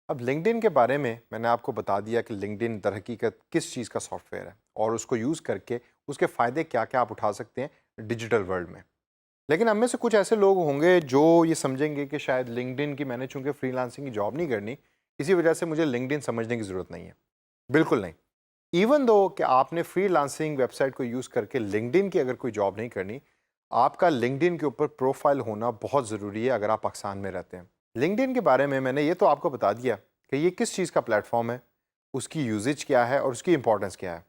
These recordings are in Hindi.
अब लिंक्डइन के बारे में मैंने आपको बता दिया कि लिंक्डइन दर हकीकत किस चीज़ का सॉफ्टवेयर है और उसको यूज़ करके उसके फ़ायदे क्या-क्या आप उठा सकते हैं डिजिटल वर्ल्ड में। लेकिन हम में से कुछ ऐसे लोग होंगे जो ये समझेंगे कि शायद लिंक्डइन की मैंने चूँकि फ्रीलांसिंग की जॉब नहीं करनी, इसी वजह से मुझे लिंक्डइन समझने की ज़रूरत नहीं है। बिल्कुल नहीं। इवन दो कि आपने फ्रीलांसिंग वेबसाइट को यूज़ करके लिंक्डइन की अगर कोई जॉब नहीं करनी, आपका लिंक्डइन के ऊपर प्रोफ़ाइल होना बहुत ज़रूरी है अगर आप पाकिस्तान में रहते हैं। लिंक्डइन के बारे में मैंने ये तो आपको बता दिया कि ये किस चीज़ का प्लेटफ़ॉर्म है, उसकी यूसेज क्या है और उसकी इम्पोर्टेंस क्या है।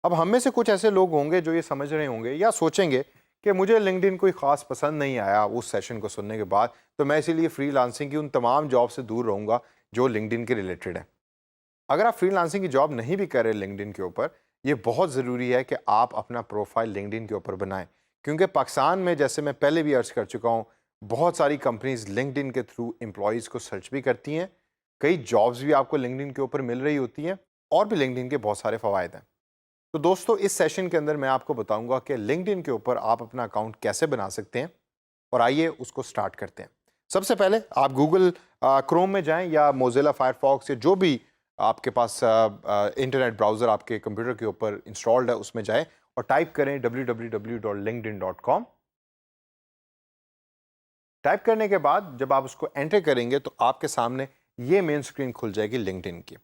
अब हम में से कुछ ऐसे लोग होंगे जो ये समझ रहे होंगे या सोचेंगे कि मुझे लिंक्डइन कोई ख़ास पसंद नहीं आया उस सेशन को सुनने के बाद, तो मैं इसीलिए फ्रीलांसिंग की उन तमाम जॉब से दूर रहूँगा जो लिंक्डइन के रिलेटेड है। अगर आप फ्रीलांसिंग की जॉब नहीं भी कर रहे लिंक्डइन के ऊपर, ये बहुत ज़रूरी है कि आप अपना प्रोफाइल लिंक्डइन के ऊपर बनाएं, क्योंकि पाकिस्तान में जैसे मैं पहले भी अर्ज कर चुका हूँ, बहुत सारी कंपनीज लिंक्डइन के थ्रू एम्प्लॉयज़ को सर्च भी करती हैं। कई जॉब्स भी आपको लिंक्डइन के ऊपर मिल रही होती हैं और भी लिंक्डइन के बहुत सारे फ़वायद हैं। तो दोस्तों, इस सेशन के अंदर मैं आपको बताऊंगा कि लिंक्डइन के ऊपर आप अपना अकाउंट कैसे बना सकते हैं और आइए उसको स्टार्ट करते हैं। सबसे पहले आप गूगल क्रोम में जाएं या मोजिला फायरफॉक्स या जो भी आपके पास इंटरनेट ब्राउज़र आपके कंप्यूटर के ऊपर इंस्टॉल्ड है उसमें जाएं और टाइप करें www.linkedin.com। टाइप करने के बाद जब आप उसको एंटर करेंगे तो आपके सामने ये मेन स्क्रीन खुल जाएगी लिंक्डइन की।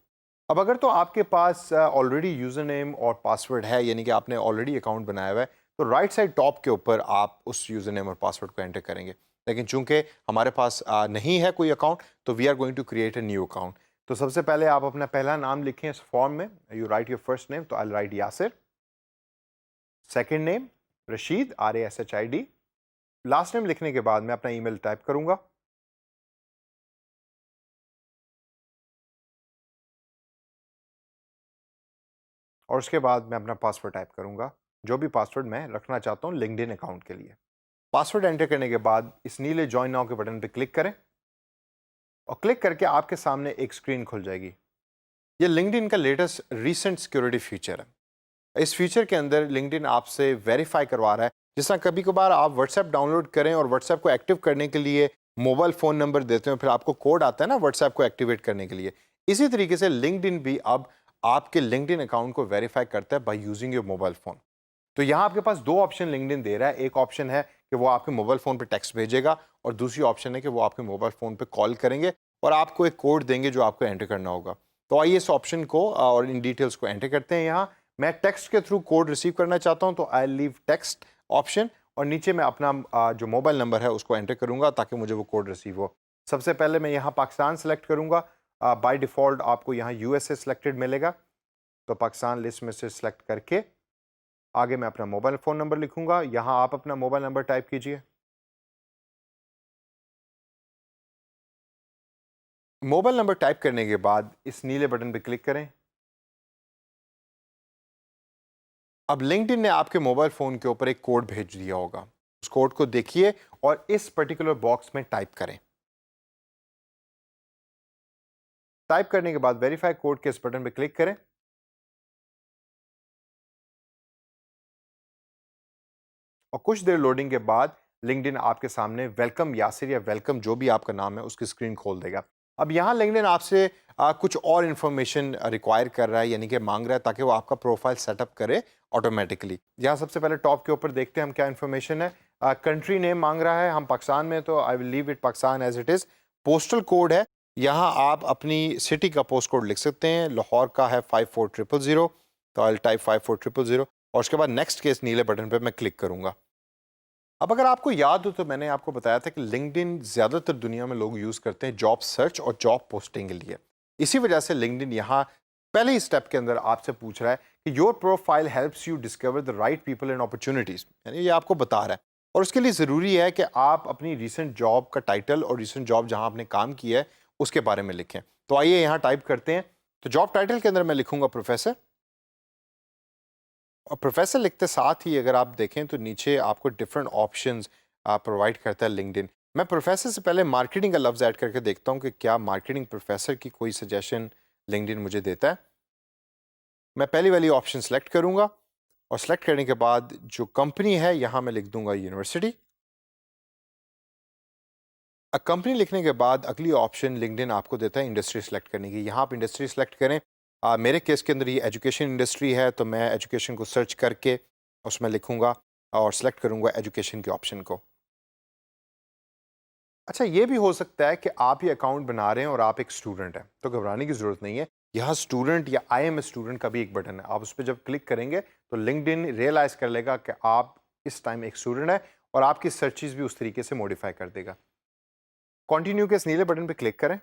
अब अगर तो आपके पास ऑलरेडी यूज़र नेम और पासवर्ड है, यानी कि आपने ऑलरेडी अकाउंट बनाया हुआ है, तो राइट साइड टॉप के ऊपर आप उस यूज़र नेम और पासवर्ड को एंटर करेंगे। लेकिन चूंकि हमारे पास नहीं है कोई अकाउंट, तो we are going to create a new account. तो सबसे पहले आप अपना पहला नाम लिखें इस फॉर्म में। You write your first name, तो I write Yasir. Second name Rashid, RASHID। Last name लिखने के बाद मैं अपना ईमेल टाइप करूंगा और उसके बाद मैं अपना पासवर्ड टाइप करूंगा, जो भी पासवर्ड मैं रखना चाहता हूं लिंक्डइन अकाउंट के लिए। पासवर्ड एंटर करने के बाद इस नीले ज्वाइन नाउ के बटन पर क्लिक करें और क्लिक करके आपके सामने एक स्क्रीन खुल जाएगी। ये लिंक्डइन का लेटेस्ट रीसेंट सिक्योरिटी फीचर है। इस फीचर के अंदर लिंक्डइन आपसे वेरीफाई करवा रहा है। जिस तरह कभी कभार आप व्हाट्सएप डाउनलोड करें और व्हाट्सएप को एक्टिव करने के लिए मोबाइल फ़ोन नंबर देते हो, फिर आपको कोड आता है ना व्हाट्सएप को एक्टिवेट करने के लिए, इसी तरीके से लिंक्डइन भी अब आपके लिंक्डइन अकाउंट को वेरीफाई करता है by using your mobile phone. तो यहाँ आपके पास दो ऑप्शन लिंक्डइन दे रहा है। एक ऑप्शन है कि वो आपके मोबाइल फ़ोन पे टेक्स्ट भेजेगा और दूसरी ऑप्शन है कि वो आपके मोबाइल फ़ोन पे कॉल करेंगे और आपको एक कोड देंगे जो आपको एंटर करना होगा। तो आइए इस ऑप्शन को और इन डिटेल्स को एंटर करते हैं। यहाँ मैं टेक्स्ट के थ्रू कोड रिसीव करना चाहता हूँ, तो आई लीव टेक्स्ट ऑप्शन और नीचे मैं अपना जो मोबाइल नंबर है उसको एंटर करूँगा ताकि मुझे वो कोड रिसीव हो। सबसे पहले मैं यहाँ पाकिस्तान सेलेक्ट करूँगा। बाय डिफ़ॉल्ट आपको यहाँ USA सेलेक्टेड मिलेगा, तो पाकिस्तान लिस्ट में से सिलेक्ट करके आगे मैं अपना मोबाइल फ़ोन नंबर लिखूंगा। यहाँ आप अपना मोबाइल नंबर टाइप कीजिए। मोबाइल नंबर टाइप करने के बाद इस नीले बटन पर क्लिक करें। अब लिंक्डइन ने आपके मोबाइल फ़ोन के ऊपर एक कोड भेज दिया होगा। उस कोड को देखिए और इस पर्टिकुलर बॉक्स में टाइप करें। टाइप करने के बाद वेरीफाई कोड के इस बटन पर क्लिक करें और कुछ देर लोडिंग के बाद लिंक्डइन आपके सामने वेलकम यासिर या वेलकम जो भी आपका नाम है उसकी स्क्रीन खोल देगा। अब यहाँ लिंक्डइन आपसे कुछ और इन्फॉर्मेशन रिक्वायर कर रहा है, यानी कि मांग रहा है ताकि वो आपका प्रोफाइल सेटअप करे ऑटोमेटिकली। यहाँ सबसे पहले टॉप के ऊपर देखते हैं हम क्या इन्फॉर्मेशन है। कंट्री नेम मांग रहा है, हम पाकिस्तान में, तो I will leave it Pakistan as it is. Postal code है, यहाँ आप अपनी सिटी का पोस्ट कोड लिख सकते हैं। लाहौर का है 54000, तो आई टाइप 54000 और उसके बाद नेक्स्ट के इस नीले बटन पर मैं क्लिक करूँगा। अब अगर आपको याद हो तो मैंने आपको बताया था कि लिंक्डइन ज़्यादातर दुनिया में लोग यूज़ करते हैं जॉब सर्च और जॉब पोस्टिंग के लिए। इसी वजह से लिंक्डइन यहाँ पहले ही स्टेप के अंदर आपसे पूछ रहा है कि your profile helps you discover the right people and opportunities, यानी ये आपको बता रहा है। और उसके लिए ज़रूरी है कि आप अपनी रिसेंट जॉब का टाइटल और रिसेंट जॉब जहाँ आपने काम किया है उसके बारे में लिखें। तो आइए यहाँ टाइप करते हैं। तो जॉब टाइटल के अंदर मैं लिखूंगा प्रोफेसर, और प्रोफेसर लिखते साथ ही अगर आप देखें तो नीचे आपको डिफरेंट ऑप्शंस प्रोवाइड करता है लिंक्डइन। मैं प्रोफेसर से पहले मार्केटिंग का लफ्ज़ ऐड करके देखता हूँ कि क्या मार्केटिंग प्रोफेसर की कोई सजेशन लिंक्डइन मुझे देता है। मैं पहली वाली ऑप्शन सेलेक्ट करूँगा और सेलेक्ट करने के बाद जो कंपनी है यहाँ मैं लिख दूंगा यूनिवर्सिटी। कंपनी लिखने के बाद अगली ऑप्शन लिंक्डइन आपको देता है इंडस्ट्री सेलेक्ट करने की। यहाँ आप इंडस्ट्री सेलेक्ट करें। मेरे केस के अंदर ये एजुकेशन इंडस्ट्री है, तो मैं एजुकेशन को सर्च करके उसमें लिखूंगा और सेलेक्ट करूंगा एजुकेशन के ऑप्शन को। अच्छा, ये भी हो सकता है कि आप ये अकाउंट बना रहे हैं और आप एक स्टूडेंट हैं, तो घबराने की ज़रूरत नहीं है। यहाँ स्टूडेंट या आई एम ए स्टूडेंट का भी एक बटन है, आप उस पर जब क्लिक करेंगे तो लिंक्डइन रियलाइज़ कर लेगा कि आप इस टाइम एक स्टूडेंट है और आपकी सर्चेज भी उस तरीके से मॉडिफाई कर देगा। कंटिन्यू के इस नीले बटन पे क्लिक करें।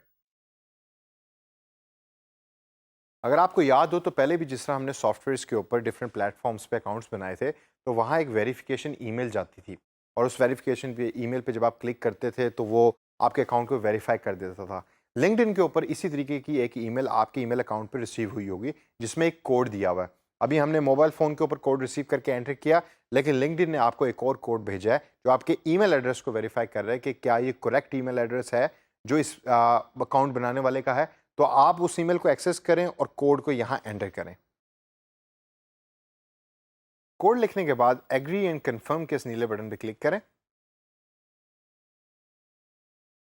अगर आपको याद हो तो पहले भी जिस तरह हमने सॉफ्टवेयर्स के ऊपर डिफरेंट प्लेटफॉर्म्स पे अकाउंट्स बनाए थे, तो वहाँ एक वेरिफिकेशन ईमेल जाती थी और उस वेरिफिकेशन पे ईमेल पे जब आप क्लिक करते थे तो वो आपके अकाउंट को वेरीफाई कर देता था। लिंक्डइन के ऊपर इसी तरीके की एक ईमेल आपके ईमेल अकाउंट पर रिसीव हुई होगी जिसमें एक कोड दिया हुआ है। अभी हमने मोबाइल फ़ोन के ऊपर कोड रिसीव करके एंटर किया, लेकिन लिंक्डइन ने आपको एक और कोड भेजा है जो आपके ईमेल एड्रेस को वेरीफाई कर रहा है कि क्या ये करेक्ट ईमेल एड्रेस है जो इस अकाउंट बनाने वाले का है। तो आप उस ईमेल को एक्सेस करें और कोड को यहाँ एंटर करें। कोड लिखने के बाद एग्री एंड कंफर्म के इस नीले बटन पर क्लिक करें।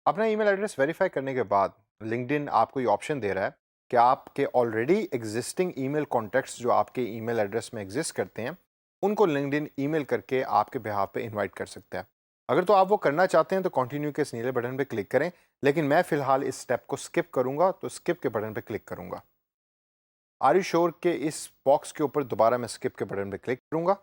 अपना ईमेल एड्रेस वेरीफाई करने के बाद लिंक्डइन आपको ये ऑप्शन दे रहा है कि आपके ऑलरेडी एग्जिस्टिंग ईमेल कॉन्टैक्ट्स जो आपके ईमेल एड्रेस में एग्जिस्ट करते हैं उनको लिंक्डइन ईमेल करके आपके बिहाफ पे इनवाइट कर सकता है। अगर तो आप वो करना चाहते हैं तो कंटिन्यू के इस नीले बटन पे क्लिक करें, लेकिन मैं फिलहाल इस स्टेप को स्किप करूंगा, तो स्किप के बटन पे क्लिक करूंगा। आर यू श्योर के इस बॉक्स के ऊपर दोबारा मैं स्किप के बटन पे क्लिक करूंगा।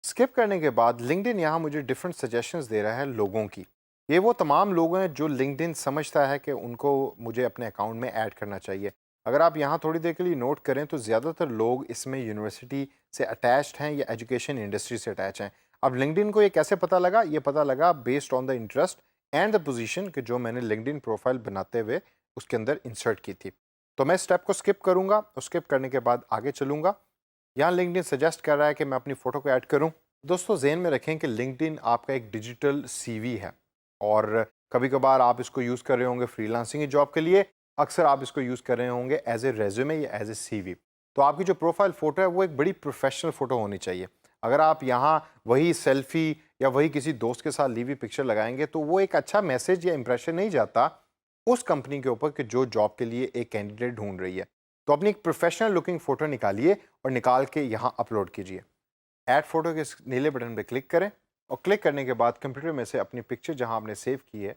स्किप करने के बाद लिंक्डइन यहाँ मुझे डिफरेंट सजेशंस दे रहा है लोगों की। ये वो तमाम लोग हैं जो लिंक्डइन समझता है कि उनको मुझे अपने अकाउंट में ऐड करना चाहिए। अगर आप यहाँ थोड़ी देर के लिए नोट करें तो ज़्यादातर लोग इसमें यूनिवर्सिटी से अटैच्ड हैं या एजुकेशन इंडस्ट्री से अटैच हैं। अब लिंक्डइन को ये कैसे पता लगा? ये पता लगा based on the interest and the position कि जो मैंने लिंक्डइन प्रोफाइल बनाते हुए उसके अंदर इंसर्ट की थी। तो मैं स्टेप को स्किप करूँगा और स्किप करने के बाद आगे चलूँगा। यहाँ लिंक्डइन सजेस्ट कर रहा है कि मैं अपनी फ़ोटो को ऐड करूँ। दोस्तों ज़हन में रखें कि लिंक्डइन आपका एक डिजिटल सीवी है और कभी कभार आप इसको यूज़ कर रहे होंगे फ्रीलांसिंग जॉब के लिए, अक्सर आप इसको यूज़ कर रहे होंगे एज ए रेज्यूमे या एज ए सीवी। तो आपकी जो प्रोफाइल फ़ोटो है वो एक बड़ी प्रोफेशनल फ़ोटो होनी चाहिए। अगर आप यहाँ वही सेल्फी या वही किसी दोस्त के साथ ली हुई पिक्चर लगाएंगे तो वो एक अच्छा मैसेज या इंप्रेशन नहीं जाता उस कंपनी के ऊपर कि जो जॉब के लिए एक कैंडिडेट ढूंढ रही है। तो अपनी एक प्रोफेशनल लुकिंग फ़ोटो निकालिए और निकाल के यहाँ अपलोड कीजिए। ऐड फोटो के इस नीले बटन पे क्लिक करें और क्लिक करने के बाद कंप्यूटर में से अपनी पिक्चर जहां आपने सेव की है,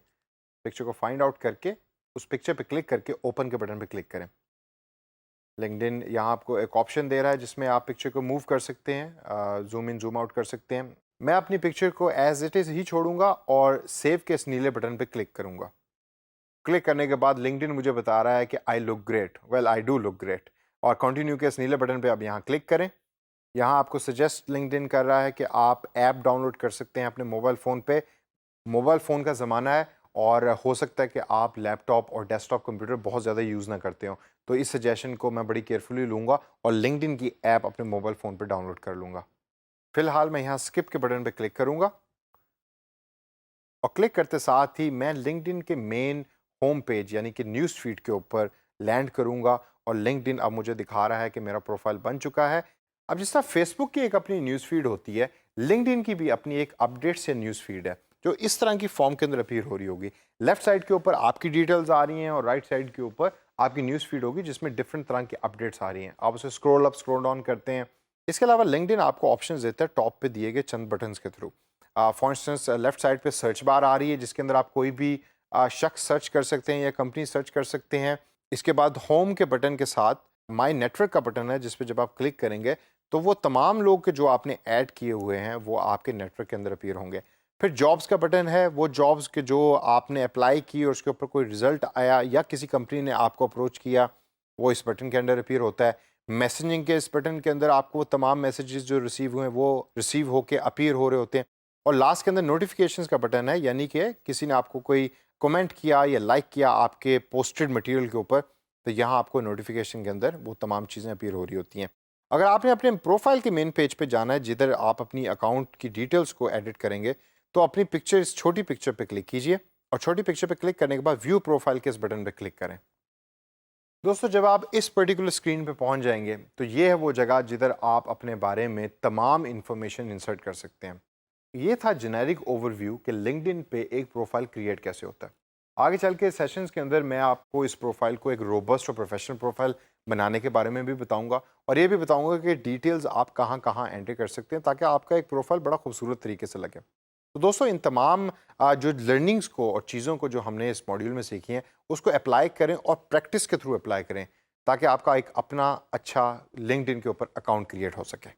पिक्चर को फाइंड आउट करके उस पिक्चर पे क्लिक करके ओपन के बटन पे क्लिक करें। लिंक्डइन यहाँ आपको एक ऑप्शन दे रहा है जिसमें आप पिक्चर को मूव कर सकते हैं, जूम इन जूम आउट कर सकते हैं। मैं अपनी पिक्चर को एज इट इज़ ही छोड़ूंगा और सेव के इस नीले बटन पे क्लिक करूंगा। क्लिक करने के बाद लिंक्डइन मुझे बता रहा है कि I look great, well I do look great, और कंटिन्यू के इस नीले बटन पे अब यहाँ क्लिक करें। यहाँ आपको सजेस्ट लिंक्डइन कर रहा है कि आप ऐप डाउनलोड कर सकते हैं अपने मोबाइल फ़ोन पे। मोबाइल फ़ोन का ज़माना है और हो सकता है कि आप लैपटॉप और डेस्कटॉप कंप्यूटर बहुत ज़्यादा यूज़ ना करते हो, तो इस सजेशन को मैं बड़ी केयरफुली लूँगा और लिंक्डइन की ऐप अपने मोबाइल फ़ोन पे डाउनलोड कर लूँगा। फ़िलहाल मैं यहाँ स्किप के बटन पे क्लिक करूँगा और क्लिक करते साथ ही मैं लिंक्डइन के मेन होम पेज यानी कि न्यूज़ फीड के ऊपर लैंड करूँगा और लिंक्डइन अब मुझे दिखा रहा है कि मेरा प्रोफाइल बन चुका है। अब जिस तरह फेसबुक की एक अपनी न्यूज़ फीड होती है, लिंक्डइन की भी अपनी एक अपडेट्स या न्यूज़ फीड है जो इस तरह की फॉर्म के अंदर अपीयर हो रही होगी। लेफ्ट साइड के ऊपर आपकी डिटेल्स आ रही हैं और राइट साइड के ऊपर आपकी न्यूज़ फीड होगी जिसमें डिफरेंट तरह की अपडेट्स आ रही हैं। आप उसे स्क्रॉल अप स्क्रॉल डाउन करते हैं। इसके अलावा लिंक्डइन आपको ऑप्शन देता है टॉप पे दिए गए चंद बटन्स के through. For instance left side पे सर्च बार आ रही है जिसके अंदर आप कोई भी शख्स सर्च कर सकते हैं या कंपनी सर्च कर सकते हैं। इसके बाद होम के बटन के साथ माई नेटवर्क का बटन है जिस पे जब आप क्लिक करेंगे तो वो तमाम लोग के जो आपने ऐड किए हुए हैं वो आपके नेटवर्क के अंदर अपीयर होंगे। फिर जॉब्स का बटन है, वो जॉब्स के जो आपने अप्लाई की और उसके ऊपर कोई रिजल्ट आया या किसी कंपनी ने आपको अप्रोच किया वो इस बटन के अंदर अपीयर होता है। मैसेजिंग के इस बटन के अंदर आपको वो तमाम मैसेजेस जो रिसीव हुए हैं वो रिसीव होके अपीयर हो रहे होते हैं। और लास्ट के अंदर नोटिफिकेशंस का बटन है, यानी कि किसी ने आपको कोई कमेंट किया या लाइक किया आपके पोस्टेड मटेरियल के ऊपर, तो यहाँ आपको नोटिफिकेशन के अंदर वो तमाम चीज़ें अपीयर हो रही होती हैं। अगर आपने अपने प्रोफाइल के मेन पेज पे जाना है जिधर आप अपनी अकाउंट की डिटेल्स को एडिट करेंगे, तो अपनी पिक्चर इस छोटी पिक्चर पे क्लिक कीजिए और छोटी पिक्चर पे क्लिक करने के बाद व्यू प्रोफाइल के इस बटन पे क्लिक करें। दोस्तों, जब आप इस पर्टिकुलर स्क्रीन पे पहुंच जाएंगे तो ये है वो जगह जिधर आप अपने बारे में तमाम इंफॉर्मेशन इंसर्ट कर सकते हैं। ये था जेनेरिक ओवरव्यू कि लिंक्डइन पे एक प्रोफाइल क्रिएट कैसे होता है। आगे चल के सेशंस के अंदर मैं आपको इस प्रोफाइल को एक रोबस्ट और प्रोफेशनल प्रोफाइल बनाने के बारे में भी बताऊंगा और ये भी बताऊंगा कि डिटेल्स आप कहाँ कहाँ एंटर कर सकते हैं ताकि आपका एक प्रोफाइल बड़ा खूबसूरत तरीके से लगे। तो दोस्तों इन तमाम जो लर्निंग्स को और चीज़ों को जो हमने इस मॉड्यूल में सीखी हैं उसको अप्लाई करें और प्रैक्टिस के थ्रू अप्लाई करें ताकि आपका एक अपना अच्छा लिंक्डइन के ऊपर अकाउंट क्रिएट हो सके।